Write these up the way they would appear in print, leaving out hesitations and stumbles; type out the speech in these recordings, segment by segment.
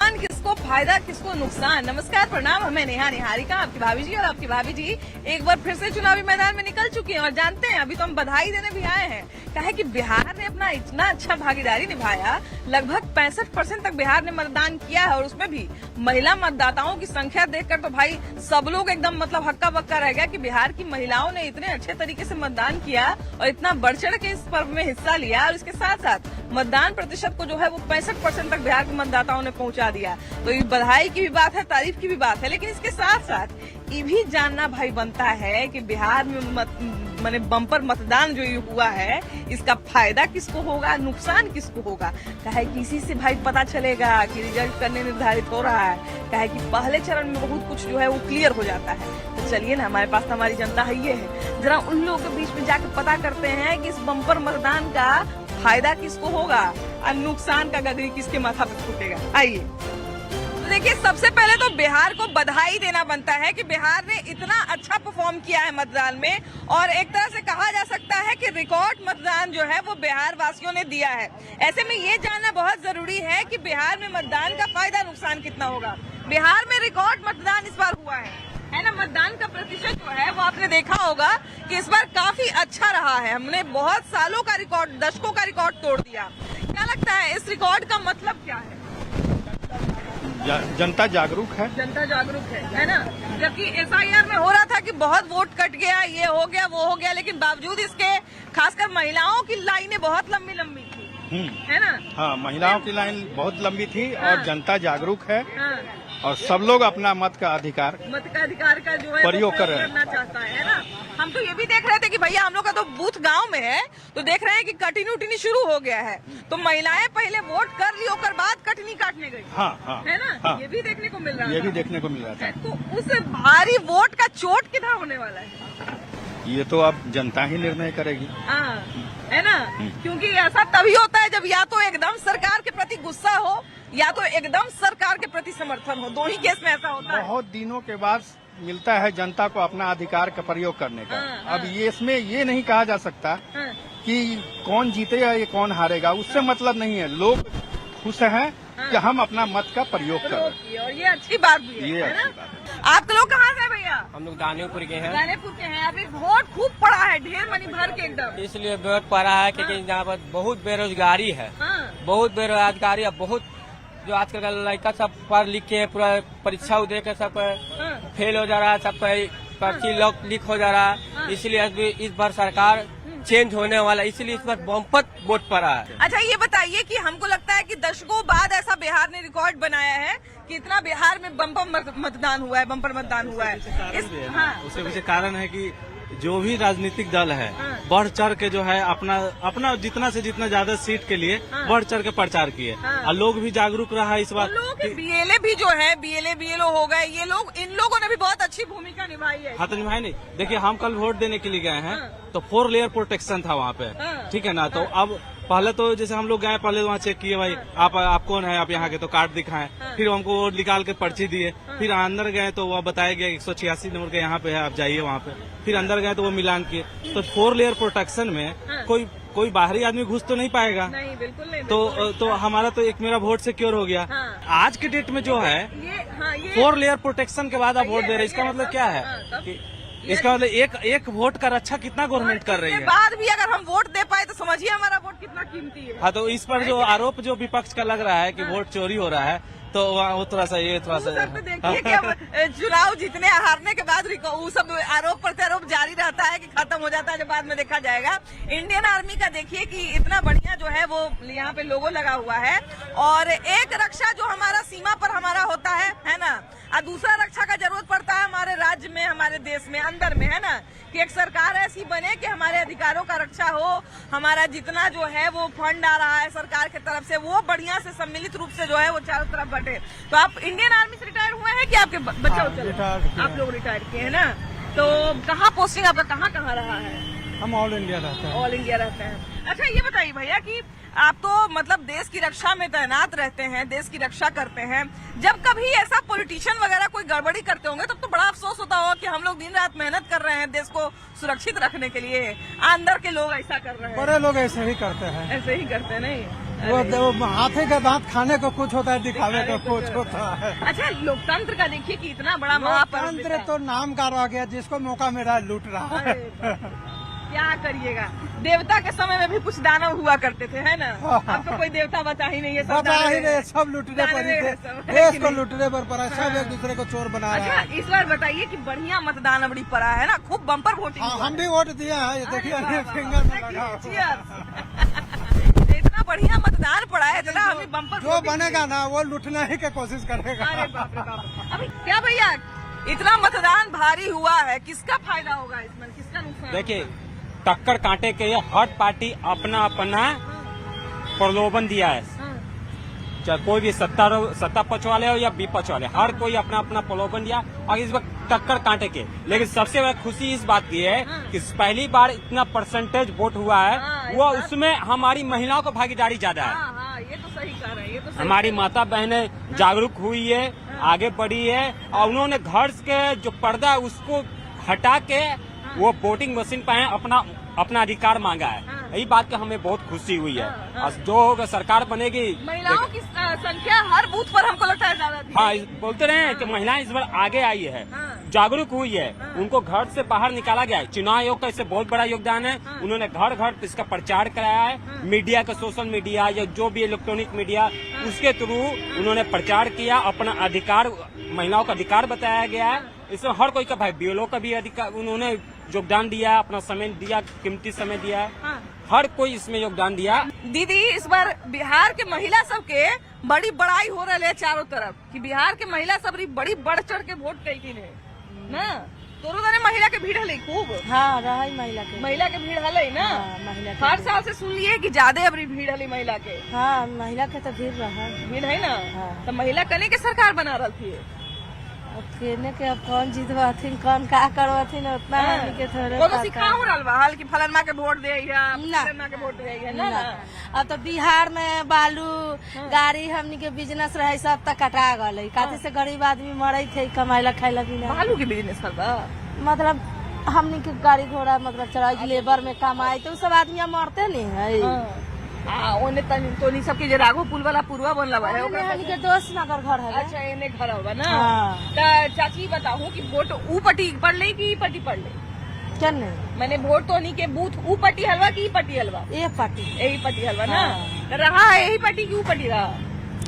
नुकसान किसको, फायदा किसको, नुकसान। नमस्कार, प्रणाम, हमें नेहा निहारिका, आपकी भाभी जी और आपकी भाभी जी एक बार फिर से चुनावी मैदान में निकल चुकी हैं। और जानते हैं, अभी तो हम बधाई देने भी आए हैं। कहे कि बिहार ने अपना इतना अच्छा भागीदारी निभाया, लगभग 65% तक बिहार ने मतदान किया है। और उसमें भी महिला मतदाताओं की संख्या देखकर तो भाई सब लोग एकदम मतलब हक्का बक्का रह गया कि बिहार की महिलाओं ने इतने अच्छे तरीके से मतदान किया और इतना बढ़ चढ़ के इस पर्व में हिस्सा लिया। और इसके साथ साथ मतदान प्रतिशत को जो है वो 65% तक बिहार के मतदाताओं ने पहुंचा दिया। तो ये बधाई की भी बात है, तारीफ की भी बात है, लेकिन इसके साथ साथ ये भी जानना भाई बनता है कि बिहार में माने बम्पर मतदान जो ये हुआ है, इसका फायदा किसको होगा, नुकसान किसको होगा। कहे कि इसी से भाई पता चलेगा कि रिजल्ट करने निर्धारित हो रहा है। कहे कि पहले चरण में बहुत कुछ जो है वो क्लियर हो जाता है। तो चलिए ना, हमारे पास तो हमारी जनता है ये है, जरा उन लोगों के बीच में जाकर पता करते हैं कि इस बम्पर मतदान का फायदा किसको होगा और नुकसान का गगरी किसके माथा पे फूटेगा। आइए देखिए, सबसे पहले तो बिहार को बधाई देना बनता है कि बिहार ने इतना अच्छा परफॉर्म किया है मतदान में। और एक तरह से कहा जा सकता है कि रिकॉर्ड मतदान जो है वो बिहार वासियों ने दिया है। ऐसे में ये जानना बहुत जरूरी है कि बिहार में मतदान का फायदा नुकसान कितना होगा। बिहार में रिकॉर्ड मतदान इस बार हुआ है ना। मतदान का प्रतिशत जो है वो आपने देखा होगा कि इस बार काफी अच्छा रहा है। हमने बहुत सालों का रिकॉर्ड, दशकों का रिकॉर्ड तोड़ दिया। क्या लगता है इस रिकॉर्ड का मतलब क्या है? जनता जागरूक है। जनता जागरूक है ना। जबकि SIR में हो रहा था कि बहुत वोट कट गया, ये हो गया, वो हो गया, लेकिन बावजूद इसके खासकर महिलाओं की लाइनें बहुत लंबी लंबी थी, है ना। हाँ, महिलाओं की लाइन बहुत लंबी थी। हाँ। और जनता जागरूक है। हाँ। और सब लोग अपना मत का अधिकार का जो है प्रयोग करना चाहता है ना। हम तो ये भी देख रहे थे कि भैया हम लोग का तो बूथ गांव में है, तो देख रहे हैं कि कटनी उटनी शुरू हो गया है। तो महिलाएं पहले वोट कर ली, और बाद कटनी काटने गई। हाँ, हाँ, है ना। हाँ, ये भी देखने को मिल रहा है। ये भी देखने को मिल रहा था। तो उस भारी वोट का चोट कितना होने वाला है, ये तो अब जनता ही निर्णय करेगी। हाँ, है ना। क्योंकि ऐसा तभी होता है जब या तो एकदम सरकार के प्रति गुस्सा हो या तो एकदम सरकार के प्रति समर्थन हो। दोनों ही केस में ऐसा होता है। बहुत दिनों के बाद मिलता है जनता को अपना अधिकार का प्रयोग करने का। हाँ। अब ये इसमें ये नहीं कहा जा सकता हाँ। कि कौन जीतेगा या कौन हारेगा, उससे मतलब नहीं है। लोग खुश हैं कि हम अपना मत का प्रयोग कर रहे हैं। और ये अच्छी बात भी है, ये है ना? अच्छी बात है। आप लोग कहाँ से भैया? हम लोग दानेपुर के हैं। दानेपुर के हैं। अभी वोट खूब पड़ा है, ढेर मनी भर के एकदम। इसलिए वोट पड़ा है क्योंकि यहाँ पर बहुत बेरोजगारी है। हाँ। बहुत बेरोजगारी है। बहुत जो आजकल का लड़का सब पढ़ लिख के पूरा परीक्षा दे के सब फेल हो जा रहा है, सब पर्ची लीक हो जा रहा है। इसलिए इस बार सरकार चेंज होने वाला, इसलिए इस बार बम्पर वोट पड़ा है। अच्छा, ये बताइए कि हमको लगता है कि दशकों बाद ऐसा बिहार ने रिकॉर्ड बनाया है कि इतना बिहार में बम्पर मतदान हुआ है, बम्पर मतदान हुआ है। उसके पीछे कारण है कि जो भी राजनीतिक दल है बढ़ चढ़ के जो है अपना जितना से जितना ज्यादा सीट के लिए बढ़ चढ़ के प्रचार किए। और लोग भी जागरूक रहा है इस बार। लोगों के BLA भी जो है, BLO हो गए, ये लोग, इन लोगों ने भी बहुत अच्छी भूमिका निभाई है। हाँ, तो निभाई नहीं। देखिए, हम कल वोट देने के लिए गए हैं तो 4 लेयर प्रोटेक्शन था वहाँ पे, ठीक है ना। तो अब पहले तो जैसे हम लोग गए, पहले वहाँ चेक किए भाई आप कौन है, आप यहाँ के, तो कार्ड दिखाएं। फिर हमको वो निकाल के पर्ची दिए। फिर अंदर गए तो वो बताया गया 186 नंबर के यहाँ पे है, आप जाइए वहाँ पे। फिर अंदर गए तो वो मिलान किए। तो 4 लेयर प्रोटेक्शन में कोई बाहरी आदमी घुस तो नहीं पाएगा। नहीं, बिल्कुल नहीं। तो हमारा तो एक मेरा वोट सिक्योर हो गया। आज के डेट में जो है 4 लेयर प्रोटेक्शन के बाद आप वोट दे रहे हैं, इसका मतलब क्या है? इसका मतलब एक वोट का रक्षा कितना गवर्नमेंट कर रही है। बाद भी अगर हम वोट दे पाए तो समझिए हमारा वोट कितना कीमती है। हाँ, तो इस पर जो आरोप जो विपक्ष का लग रहा है कि वोट चोरी हो रहा है, तो वो थोड़ा सा देखिए कि अब चुनाव जीतने हारने के बाद वो सब आरोप प्रत्यारोप जारी रहता है कि खत्म हो जाता है, जो बाद में देखा जाएगा। इंडियन आर्मी का देखिए कि इतना बढ़िया जो है वो यहाँ पे लोगो लगा हुआ है। और एक रक्षा जो हमारा सीमा पर हमारा होता है ना, और दूसरा रक्षा का जरूरत पड़ता है हमारे राज्य में, हमारे देश में, अंदर में, है ना, कि एक सरकार ऐसी बने कि हमारे अधिकारों का रक्षा हो। हमारा जितना जो है वो फंड आ रहा है सरकार की तरफ से, वो बढ़िया से सम्मिलित रूप से जो है वो चारों तरफ बटे। तो आप इंडियन आर्मी से रिटायर हुए हैं कि आपके बच्चे? आप लोग रिटायर किए हैं ना। तो कहाँ पोस्टिंग आपका कहाँ रहा है? हम ऑल इंडिया रहते हैं। ऑल इंडिया रहते हैं। अच्छा, ये बताइए भैया कि आप तो मतलब देश की रक्षा में तैनात रहते हैं, देश की रक्षा करते हैं। जब कभी ऐसा पॉलिटिशियन वगैरह कोई गड़बड़ी करते होंगे तब तो बड़ा अफसोस होता होगा कि हम लोग दिन रात मेहनत कर रहे हैं देश को सुरक्षित रखने के लिए, अंदर के लोग ऐसा कर रहे हैं। बड़े लोग ऐसे ही करते हैं। ऐसे ही करते हैं, नहीं? वो हाथी का दांत खाने को कुछ होता है, दिखावे को कुछ होता है। अच्छा, लोकतंत्र का देखिए कि इतना बड़ा महापर्व लोकतंत्र तो नाम का रह गया, जिसको मौका मिला लूट रहा है। क्या करिएगा, देवता के समय में भी कुछ दानव हुआ करते थे, है ना। अब तो कोई देवता बचा ही नहीं है, सब बता ही दानव नहीं, है। सब लूटने पर ही दानव है थे। सब, है देश कि को नहीं? लूटने पर पड़ा, सब एक दूसरे को चोर बना रहा अच्छा, है। इस बार बताइए कि बढ़िया मतदान अबड़ी पड़ा है ना, खूब बम्पर वोटिंग हाँ, हुआ हम है। भी वोट दिए हैं, ये देखिए अरे वाह, फिंगर में वाह, लगा हुआ है। cheers। इतना बढ़िया मतदान पड़ा है, इतना अभी बम्पर जो बनेगा ना वो लूटने ही की कोशिश करेगा। अरे बाप रे बाप। अभी क्या भैया, इतना मतदान भारी हुआ है, किसका फायदा होगा इसमें, किसका नुकसान? देखिए, टक्कर कांटे के लिए हर पार्टी अपना अपना प्रलोभन दिया है, चाहे कोई भी सत्ता पक्ष वाले हो या विपक्ष वाले, हर कोई अपना अपना प्रलोभन दिया और इस वक्त टक्कर कांटे के। लेकिन सबसे बड़ी खुशी इस बात की है कि पहली बार इतना परसेंटेज वोट हुआ है, वो उसमें हमारी महिलाओं को भागीदारी ज्यादा है। हाँ, ये तो सही कह रहे हैं, ये तो सही हमारी माता बहनें जागरूक हुई है, आगे बढ़ी है और उन्होंने घर के जो पर्दा है उसको हटा के वो वोटिंग मशीन पे अपना अधिकार मांगा है। यही बात की हमें बहुत खुशी हुई है। और जो सरकार बनेगी, महिलाओं की संख्या हर बूथ पर हमको लगता है ज्यादा थी। हाँ, बोलते रहे हैं कि महिलाएं इस बार आगे आई है, जागरूक हुई है, उनको घर से बाहर निकाला गया है। चुनाव आयोग का इससे बहुत बड़ा योगदान है। उन्होंने घर घर इसका प्रचार कराया है, मीडिया का, सोशल मीडिया या जो भी इलेक्ट्रॉनिक मीडिया, उसके थ्रू उन्होंने प्रचार किया, अपना अधिकार, महिलाओं का अधिकार बताया गया है। इसमें हर कोई का, भाई बीएलओ का भी अधिकार उन्होंने योगदान दिया, अपना समय दिया, कीमती समय दिया है। हर कोई इसमें योगदान दिया। दीदी, इस बार बिहार के महिला सब के बड़ी बड़ाई हो रही है चारों तरफ कि बिहार के महिला सब बड़ी बढ़ चढ़ के वोट कैली है ना। तोरो दने महिला के भीड़ हले खूब। हाँ, रहा महिला के भीड़ हले ना। महिला के हर साल से सुन लिए कि ज्यादा अबरी भीड़ हले महिला के। हाँ, महिला के तो भीड़ रहा। भीड़ है ना। हाँ। तो महिला कने के सरकार बना रही थी। अब कहने के अब कौन जीतवाथिन, कौन का करवाथिन, उतना हमनी के थोड़े कोनो पता सिखाओ रहल बा हाल कि फलनमा के वोट दे या ना। फलनमा के वोट दे या ना। अब तो बिहार में बालू गाड़ी हमनी के बिजनेस रहे, सब तक कटा गए। काहे से गरीब आदमी मरे थे कमाइला खाइला बिना। बालू के बिजनेस करबा मतलब हमनी के गाड़ी घोड़ा मतलब चढ़ाई लेबर में कमाई, तो सब आदमी मरते नहीं है। ओने तनी सबके जे राघो पुल वाला पुरवा बनला बा है ओकरा। हमनी के दोस्त नगर घर है। अच्छा, एने घर होगा ना। हाँ। त चाची बताओ कि वोट ऊ पट्टी पड़ ले कि ई पट्टी पड़ ले? क्या नहीं, मैंने वोट तो नहीं के बूथ ऊ पट्टी हलवा की ई पट्टी हलवा? ये पार्टी, यही पट्टी हलवा ना। हाँ। त रहा है यही पट्टी की ऊ पट्टी रहा?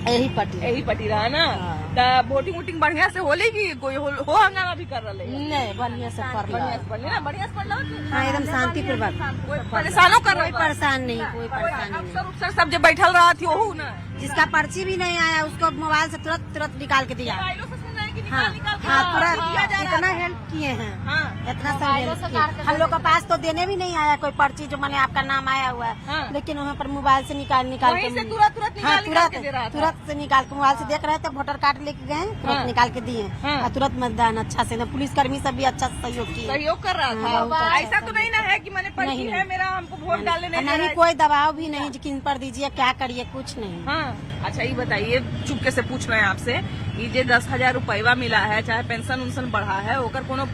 यही पार्टी। यही पट्टी रहा ना। हाँ। त वोटिंग वोटिंग बढ़िया से होले की कोई हो हंगामा भी कर रहे? नहीं, बढ़िया से कर लो। बढ़िया से पढ़ ले ना, बढ़िया से पढ़ लो। हाँ, एकदम शांतिपूर्वक। कोई परेशानों कर रहा कोई परेशान नहीं, कोई परेशान नहीं। अफसर उफसर सब जो बैठल रहा थी वहू ना। जिसका पर्ची भी नहीं आया उसको मोबाइल से तुरंत निकाल के दिया। मोबाइलों से सुन रहे हैं कि हाँ, निकाल के हाँ, दिया पूरा जा रहा इतना था। हेल्प किए हैं, हाँ। इतना सब हेल्प किए। हम लोग के पास तो देने भी नहीं आया कोई पर्ची जो मैंने आपका नाम आया हुआ है, हाँ। लेकिन वहाँ पर मोबाइल से निकाल वहीं के से तुरंत हाँ, निकाल के दे रहा था। तुरंत से निकाल के मोबाइल से देख रहे थे, वोटर कार्ड लेके गए, तुरंत हाँ। निकाल के दिए हाँ। और तुरंत मतदान अच्छा से। पुलिस कर्मी सब भी अच्छा से सहयोग किए। सहयोग कर रहा हाँ, था। ऐसा तो नहीं ना है कि मैंने पर्ची नहीं, है नहीं। मेरा, हमको वोट डालने नहीं दे रहा नहीं, है। कोई दबाव भी नहीं किन पर दीजिए, क्या करिए, कुछ नहीं। हाँ। अच्छा, ये बताइए, चुपके से पूछ रहे हैं आपसे, ये जो 10,000 रुपया मिला है, चाहे पेंशन उनसन बढ़ा है, ओकर कोनो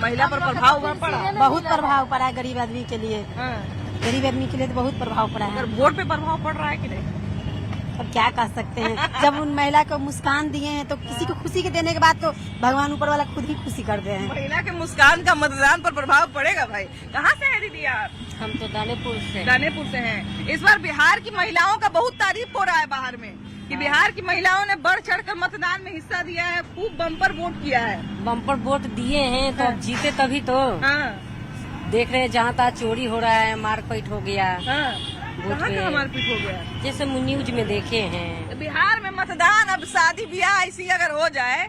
महिला पर प्रभाव पड़ा? बहुत प्रभाव पड़ा है गरीब आदमी के लिए। हाँ। गरीब आदमी के लिए तो बहुत प्रभाव पड़ा है। अगर वोट पे प्रभाव पड़ रहा है कि नहीं? अब क्या कह सकते हैं, जब उन महिला को मुस्कान दिए हैं तो किसी को खुशी के देने के बाद तो भगवान ऊपर वाला खुद ही खुशी करते हैं। महिला के मुस्कान का मतदान पर प्रभाव पड़ेगा भाई। कहाँ से है दीदी आप? हम तो दानेपुर से। दानेपुर से हैं। इस बार बिहार की महिलाओं का बहुत तारीफ हो रहा है बाहर में कि बिहार की महिलाओं ने बढ़ चढ़ कर मतदान में हिस्सा दिया है, खूब बम्पर वोट किया है। बम्पर वोट दिए हैं तो अब जीते तभी तो। हाँ। देख रहे हैं जहाँ तहाँ चोरी हो रहा है, मारपीट हो गया। हाँ। वोट कहाँ पे कहाँ मारपीट हो गया? जैसे न्यूज में देखे हैं। बिहार में मतदान, अब शादी ब्याह ऐसी अगर हो जाए,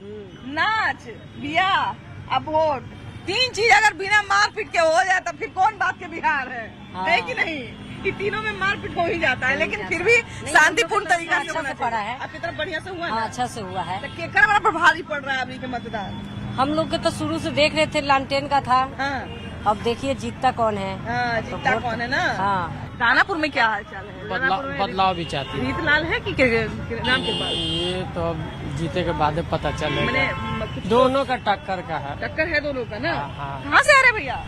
नाच ब्याह अब वोट, तीन चीज अगर बिना मारपीट के हो जाए तो फिर कौन बात के बिहार है? हाँ। है कि नहीं? कि तीनों में मारपीट हो ही जाता है, लेकिन फिर भी शांतिपूर्ण तरीका से अच्छा होना से पड़ा चाहिए। है। आपकी तरफ बढ़िया से हुआ हाँ, ना? अच्छा से हुआ है। तो केकर बड़ा प्रभावी पड़ रहा है अभी के मतदान? हम लोग के तो शुरू से देख रहे थे लालटेन का था। हाँ। अब देखिए जीतता कौन है। हाँ, जीता वोट- कौन है ना? हाँ, दानापुर में क्या हाल चाल है? दानापुर में बदलाव भी चाहती है। रीतलाल है कि नाम के बाद? ये तो अब जीते के बाद पता मैंने चलेगा। कुछ दोनों का टक्कर का है। टक्कर है दोनों का ना? हाँ, हाँ। कहाँ से आ रहे भैया?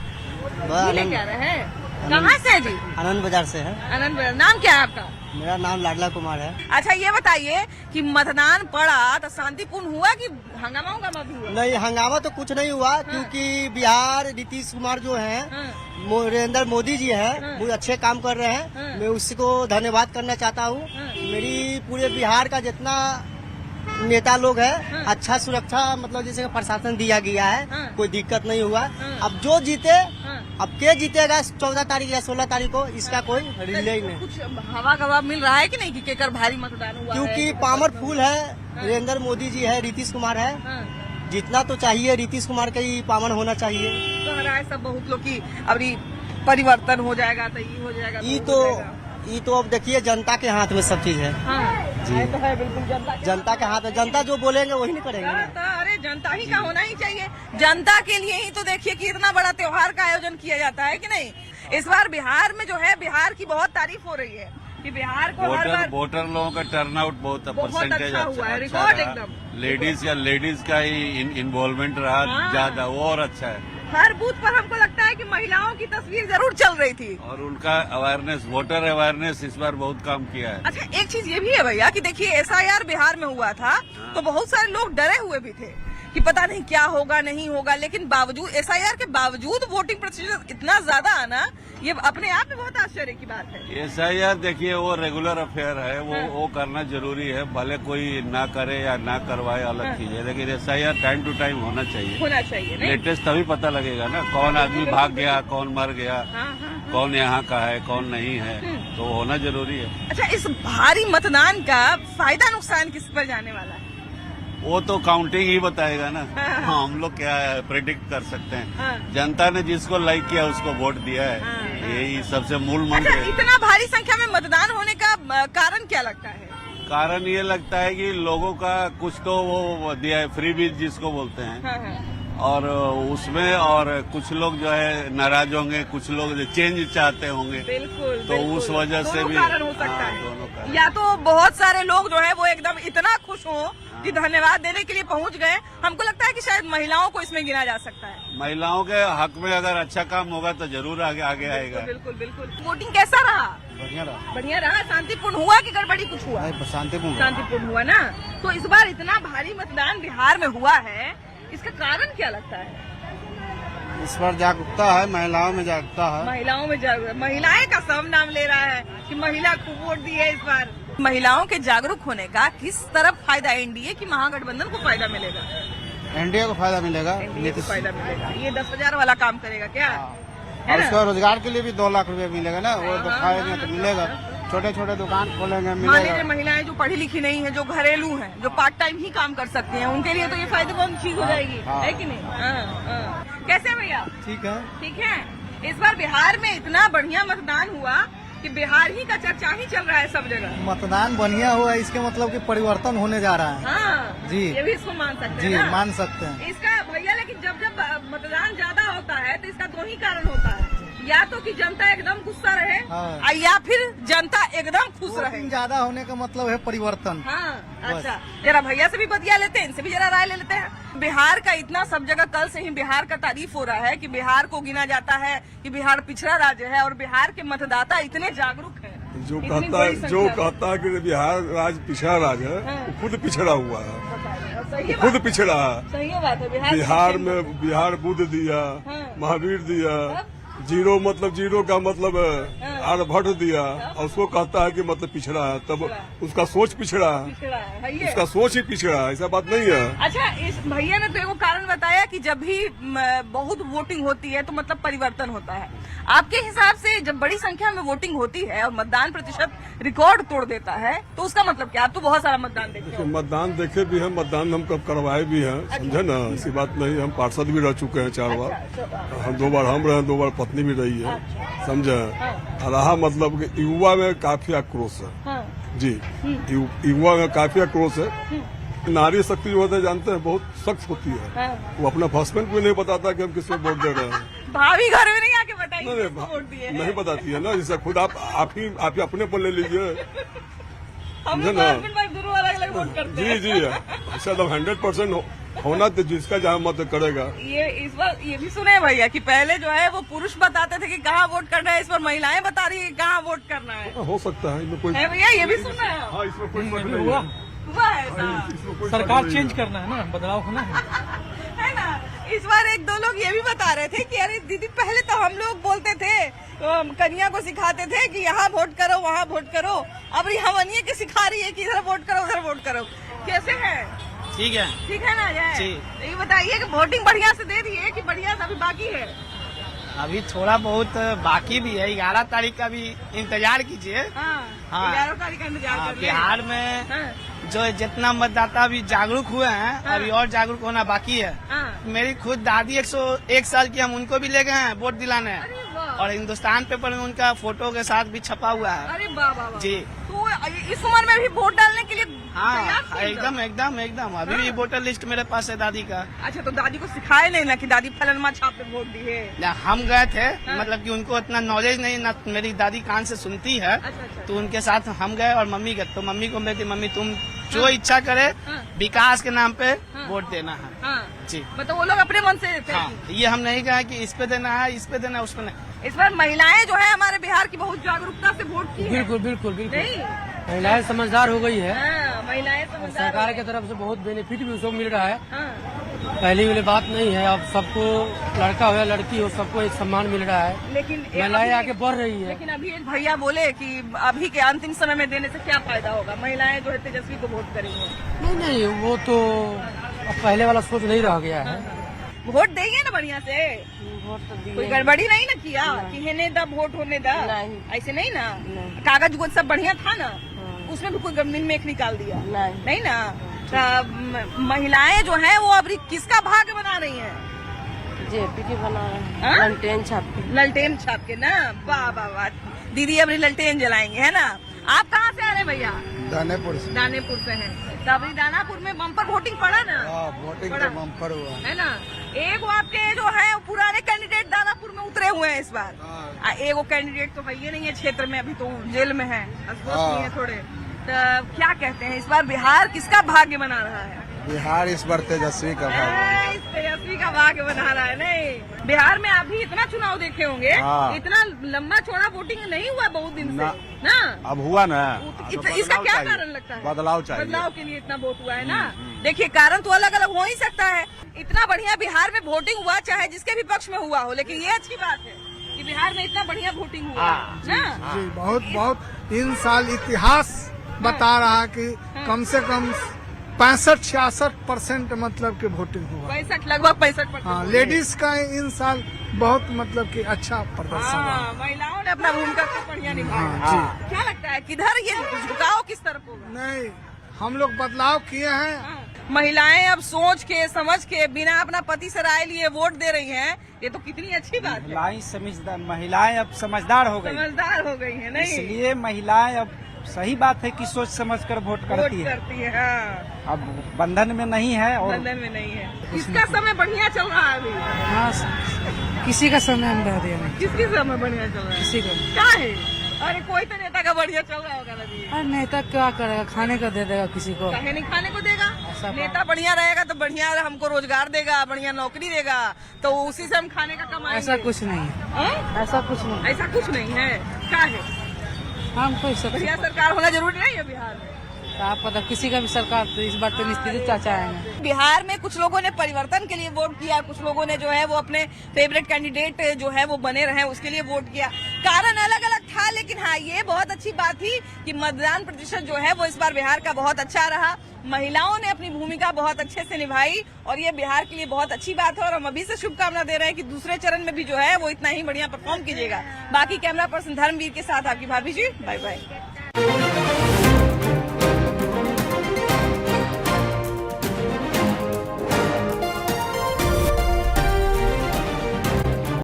ये लेके आ रहे हैं? कहाँ से है जी? आनंद बाजार से है। आनंद बाजार। नाम क्या है आपका? मेरा नाम लाडला कुमार है। अच्छा ये बताइए कि मतदान पड़ा तो शांतिपूर्ण हुआ कि हंगामा भी हुआ? नहीं, हंगामा तो कुछ नहीं हुआ, क्योंकि बिहार नीतीश कुमार जो है, नरेंद्र मोदी जी है, बहुत अच्छे काम कर रहे हैं। मैं उसको धन्यवाद करना चाहता हूँ। मेरी पूरे बिहार का जितना नेता लोग है, अच्छा सुरक्षा मतलब जैसे प्रशासन दिया गया है, कोई दिक्कत नहीं हुआ। अब जो जीते, अब के जीतेगा 14 तारीख या 16 तारीख को, इसका कोई रिले ही नहीं। कुछ हवा गवा मिल रहा है कि नहीं कि केकर भारी मतदान हुआ क्योंकि है? पावरफुल है, नरेंद्र मोदी जी है, नीतीश कुमार है, जितना तो चाहिए नीतीश कुमार का ही पावन होना चाहिए। तो रहा है सब बहुत लोग की अभी परिवर्तन हो जाएगा तो ये हो जाएगा, ये तो अब देखिए जनता के हाथ में सब चीज है। जी तो है बिल्कुल, जनता के हाथ में, जनता जो बोलेंगे वही नहीं करेंगे ना। अरे जनता ही का होना ही चाहिए, जनता के लिए ही तो देखिए कि इतना बड़ा त्योहार का आयोजन किया जाता है कि नहीं। इस बार बिहार में जो है, बिहार की बहुत तारीफ हो रही है कि बिहार को हर बार वोटर लोगों का टर्नआउट बहुत परसेंटेज अच्छा हुआ है, रिकॉर्ड एकदम। लेडीज का ही इन्वॉल्वमेंट रहा ज्यादा, वो और अच्छा है। हर बूथ पर हमको लगता है कि महिलाओं की तस्वीर जरूर चल रही थी और उनका अवेयरनेस, वोटर अवेयरनेस इस बार बहुत काम किया है। अच्छा एक चीज ये भी है भैया कि देखिए SIR बिहार में हुआ था तो बहुत सारे लोग डरे हुए भी थे कि पता नहीं क्या होगा नहीं होगा, लेकिन बावजूद SIR के बावजूद वोटिंग प्रतिशत इतना ज्यादा आना, ये अपने आप में बहुत आश्चर्य की बात है। SIR देखिए वो रेगुलर अफेयर है, वो करना जरूरी है, भले कोई ना करे या ना करवाए अलग चीज है, लेकिन SIR टाइम टू टाइम होना चाहिए। लेटेस्ट तभी पता लगेगा ना कौन आदमी भाग गया, कौन मर गया, कौन यहाँ का है, कौन नहीं है, तो होना जरूरी है। अच्छा इस भारी मतदान का फायदा नुकसान किस पर जाने वाला है? वो तो काउंटिंग ही बताएगा ना। हम लोग क्या प्रेडिक्ट कर सकते हैं। जनता ने जिसको लाइक किया उसको वोट दिया है, यही सबसे मूल मंत्र है। इतना भारी संख्या में मतदान होने का कारण क्या लगता है? कारण ये लगता है कि लोगों का कुछ तो वो दिया है, फ्री बीज जिसको बोलते हैं, और उसमें और कुछ लोग जो है नाराज होंगे, कुछ लोग चेंज चाहते होंगे। बिल्कुल, तो उस वजह से भी कारण हो सकता है। दोनों कारण। या तो बहुत सारे लोग जो है वो एकदम इतना खुश हो कि धन्यवाद देने के लिए पहुंच गए। हमको लगता है कि शायद महिलाओं को इसमें गिना जा सकता है। महिलाओं के हक में अगर अच्छा काम होगा तो जरूर आगे आएगा। बिल्कुल बिल्कुल। वोटिंग कैसा रहा? बढ़िया रहा। शांतिपूर्ण हुआ कि गड़बड़ी कुछ हुआ? शांतिपूर्ण हुआ ना। तो इस बार इतना भारी मतदान बिहार में हुआ है, इसका कारण क्या लगता है? इस बार जागरूकता है, महिलाओं में जागरूकता है। महिलाओं में जागरूकता, महिलाएं का सब नाम ले रहा है कि महिला को वोट दी है इस बार। महिलाओं के जागरूक होने का किस तरफ फायदा एनडीए की महागठबंधन को फायदा मिलेगा? एनडीए को फायदा मिलेगा, एनडीए को फायदा मिलेगा। ये 10,000 वाला काम करेगा क्या? और उसका रोजगार के लिए भी 2 लाख रुपए मिलेगा ना, वो दिखाएंगे तो मिलेगा। छोटे छोटे दुकान खोलेंगे, मिलेगा। महिलाएं जो पढ़ी लिखी नहीं है, जो घरेलू हैं, जो पार्ट टाइम ही काम कर सकती हैं, उनके लिए तो ये फायदेमंद चीज हो जाएगी, है कि नहीं? कैसे भैया? ठीक है, ठीक है। इस बार बिहार में इतना बढ़िया मतदान हुआ कि बिहार ही का चर्चा ही चल रहा है सब जगह। मतदान बढ़िया हुआ, इसके मतलब कि परिवर्तन होने जा रहा है। हाँ जी, ये भी इसको मान सकते हैं जी ना? मान सकते हैं इसका भैया, लेकिन जब मतदान ज्यादा होता है तो इसका 2 ही कारण होता है, या तो कि जनता एकदम गुस्सा रहे, या फिर जनता एकदम खुश रहे। ज्यादा होने का मतलब है परिवर्तन। हाँ अच्छा, जरा भैया से भी बतिया लेते हैं, इनसे भी जरा राय ले लेते हैं। बिहार का इतना सब जगह कल से ही बिहार का तारीफ हो रहा है कि बिहार को गिना जाता है कि बिहार पिछड़ा राज्य है, और बिहार के मतदाता इतने जागरूक हैं। जो कहता है कि बिहार राज्य पिछड़ा राज्य है, वो खुद पिछड़ा हुआ है, खुद पिछड़ा है। सही बात है। बिहार बुद्ध दिया, महावीर दिया, जीरो मतलब जीरो का मतलब आर्यभट्ट दिया, और उसको कहता है कि मतलब पिछड़ा है, तब उसका सोच पिछड़ा है, उसका सोच ही पिछड़ा है, ऐसा बात नहीं है। अच्छा इस भैया ने तो एगो कारण बताया कि जब भी बहुत वोटिंग होती है तो मतलब परिवर्तन होता है। आपके हिसाब से जब बड़ी संख्या में वोटिंग होती है और मतदान प्रतिशत रिकॉर्ड तोड़ देता है तो उसका मतलब क्या? आप तो बहुत सारा मतदान देखे हो। मतदान देखे भी हैं, मतदान हम कब करवाए भी हैं, समझे ना, ऐसी बात नहीं। हम पार्षद भी रह चुके हैं 4 बार, हम 2 बार हम रहे, 2 बार पत्नी भी रही है, समझे। रहा मतलब कि युवा में काफी आक्रोश है जी, युवा में काफी आक्रोश है। नारी शक्ति जो होता है जानते हैं, बहुत सख्त होती है। वो अपना हस्बैंड को नहीं बताता कि हम किसको वोट दे रहे हैं। भाभी घर में नहीं आके बताइए नहीं बताती है ना, जैसे खुद आप ही अपने पर ले लीजिए, हम समझे ना। अलग अलग वोट करते हैं। जी ऐसा तो 100% होना तो जिसका जहाँ मत करेगा। ये इस बार ये भी सुने भैया कि पहले जो है वो पुरुष बताते थे कि कहाँ वोट करना है, इस बार महिलाएं बता रही है कहाँ वोट करना है। हो सकता है, इसमें कोई है भैया, ये भी सुना है। हाँ, इसमें कोई शक नहीं है। हुआ है ऐसा। सरकार चेंज करना है ना, बदलाव होना है ना। इस बार एक दो लोग ये भी बता रहे थे कि अरे दीदी पहले तो हम लोग बोलते थे, कन्या को सिखाते थे कि यहाँ वोट करो वहाँ वोट करो, अब हमनिया के सिखा रही है कि इधर वोट करो उधर वोट करो। कैसे है? ठीक है। ठीक है ना जय? ये बताइए कि वोटिंग बढ़िया से दे दी है कि बढ़िया से अभी बाकी है? अभी थोड़ा बहुत बाकी भी है, 11 तारीख का भी इंतजार कीजिए। हाँ, हाँ। 11 तारीख का इंतजार कर ले। बिहार में जो जितना मतदाता अभी जागरूक हुए हैं, अभी और जागरूक होना बाकी है। मेरी खुद दादी 101 साल की, हम उनको भी ले गए हैं वोट दिलाने, और हिंदुस्तान पेपर में उनका फोटो के साथ भी छपा हुआ है। अरे वाह जी। तो इस उम्र में भी वोट डालने के लिए हाँ, एकदम अभी भी वोटर लिस्ट मेरे पास है दादी का। अच्छा, तो दादी को सिखाए नहीं ना कि दादी फलनमा छाप पे वोट दी है? हम गए थे, मतलब कि उनको इतना नॉलेज नहीं ना, मेरी दादी कान से सुनती है। अच्छा। तो उनके साथ हम गए और मम्मी गए, तो मम्मी को मेरी मम्मी तुम जो इच्छा करे विकास के नाम पे वोट देना है। जी, मतलब वो लोग अपने मन से देते हैं। ये हम नहीं कहा कि इस पे देना है, इस पे देना है, उस पे नहीं। इस बार महिलाएं जो है हमारे बिहार की बहुत जागरूकता से वोट की है। बिल्कुल बिल्कुल बिल्कुल। नहीं, महिलाएं समझदार हो गई है। महिलाएं और समझदार सरकार की तरफ से बहुत बेनिफिट भी उसको मिल रहा है। पहली वाली बात नहीं है, अब सबको लड़का हो या लड़की हो सबको एक सम्मान मिल रहा है। लेकिन महिलाएं आगे बढ़ रही है। लेकिन अभी एक भैया बोले कि अभी के अंतिम समय में देने से क्या फायदा होगा, महिलाएं जो है तेजस्वी को वोट करेंगे। नहीं, वो तो अब पहले वाला सोच नहीं रह गया है। वोट देंगे ना बढ़िया से, वोट तो दिए। कोई गड़बड़ी नहीं ना किया कि हेने दा वोट होने दा, ऐसे नहीं ना। कागज उगज सब बढ़िया था ना, उसमें भी कोई गवर्नमेंट में एक निकाल दिया नहीं ना। महिलाएं जो हैं वो अभी किसका भाग्य बना रही हैं? जेपी की बना रहे हैं, ललटेन छाप के। ललटेन छाप के ना, वाह वाह वाह। दीदी अभी ललटेन जलाएंगे, है ना। आप कहाँ से आ रहे हैं भैया? दानेपुर से। दानेपुर से हैं। तो अभी दानापुर में बम्पर वोटिंग पड़ा ना? वोटिंग तो बम्पर हुआ है ना। एक आपके जो है पुराने कैंडिडेट दानापुर में उतरे हुए हैं इस बार। एक वो कैंडिडेट तो है ही नहीं है क्षेत्र में, अभी तो जेल में है, नहीं है थोड़े। तो क्या कहते हैं इस बार बिहार किसका भाग्य बना रहा है? बिहार इस बार तेजस्वी का भाग्य। तेजस्वी का भाग्य बना रहा है। नहीं, बिहार में अभी इतना चुनाव देखे होंगे, इतना लंबा चौड़ा वोटिंग नहीं हुआ बहुत दिन से ना। अब हुआ ना, इसका क्या कारण लगता है? बदलाव चाहिए। बदलाव के लिए इतना वोट हुआ है ना। देखिए, कारण तो अलग अलग हो ही सकता है। इतना बढ़िया बिहार में वोटिंग हुआ, चाहे जिसके भी पक्ष में हुआ हो, लेकिन ये अच्छी बात है कि बिहार में इतना बढ़िया वोटिंग हुआ ना। जी, बहुत 3 साल इतिहास बता रहा कि कम से कम 65-66% मतलब के वोटिंग हुआ। 65, लगभग 65%। हाँ, लेडीज का इन साल बहुत मतलब कि अच्छा प्रदर्शन रहा। महिलाओं ने अपना भूमिका को बढ़िया निभाया। क्या लगता है किधर ये झुकाव किस तरफ होगा? नहीं, हम लोग बदलाव किए हैं। महिलाएं अब सोच के समझ के बिना अपना पति से राय लिए वोट दे रही हैं, ये तो कितनी अच्छी बात है। महिलाएं अब समझदार हो गई, समझदार हो गई है। नहीं, इसलिए महिलाएं अब सही बात है कि सोच समझकर वोट करती है। हाँ। अब बंधन में नहीं है और बंधन में नहीं है। किसका समय बढ़िया चल रहा है अभी? हाँ, किसी का समय हम रह दिया नहीं। किसकी समय बढ़िया चल रहा है? किसी का क्या है? अरे कोई तो नेता का बढ़िया चल रहा होगा ना जी। अरे नेता क्या करेगा, खाने का दे देगा किसी को। कहे नहीं खाने को देगा? नेता बढ़िया रहेगा तो बढ़िया हमको रोजगार देगा, बढ़िया नौकरी देगा, तो उसी से हम खाने का कमाएंगे। ऐसा कुछ नहीं है। ऐसा कुछ नहीं, ऐसा कुछ नहीं है। क्या है? हमको बढ़िया सरकार होना जरूरी नहीं है बिहार में। आप पता किसी का भी सरकार तो इस बार तो निश्चित चाचा आएंगे। बिहार में कुछ लोगों ने परिवर्तन के लिए वोट किया, कुछ लोगों ने जो है वो अपने फेवरेट कैंडिडेट जो है वो बने रहे उसके लिए वोट किया। कारण अलग अलग था, लेकिन हाँ, ये बहुत अच्छी बात थी कि मतदान प्रतिशत जो है वो इस बार बिहार का बहुत अच्छा रहा। महिलाओं ने अपनी भूमिका बहुत अच्छे से निभाई और ये बिहार के लिए बहुत अच्छी बात है। और हम अभी से शुभकामना दे रहे हैं कि दूसरे चरण में भी जो है वो इतना ही बढ़िया परफॉर्म कीजिएगा। बाकी कैमरा पर्सन धर्मवीर के साथ आपकी भाभी जी, बाय बाय।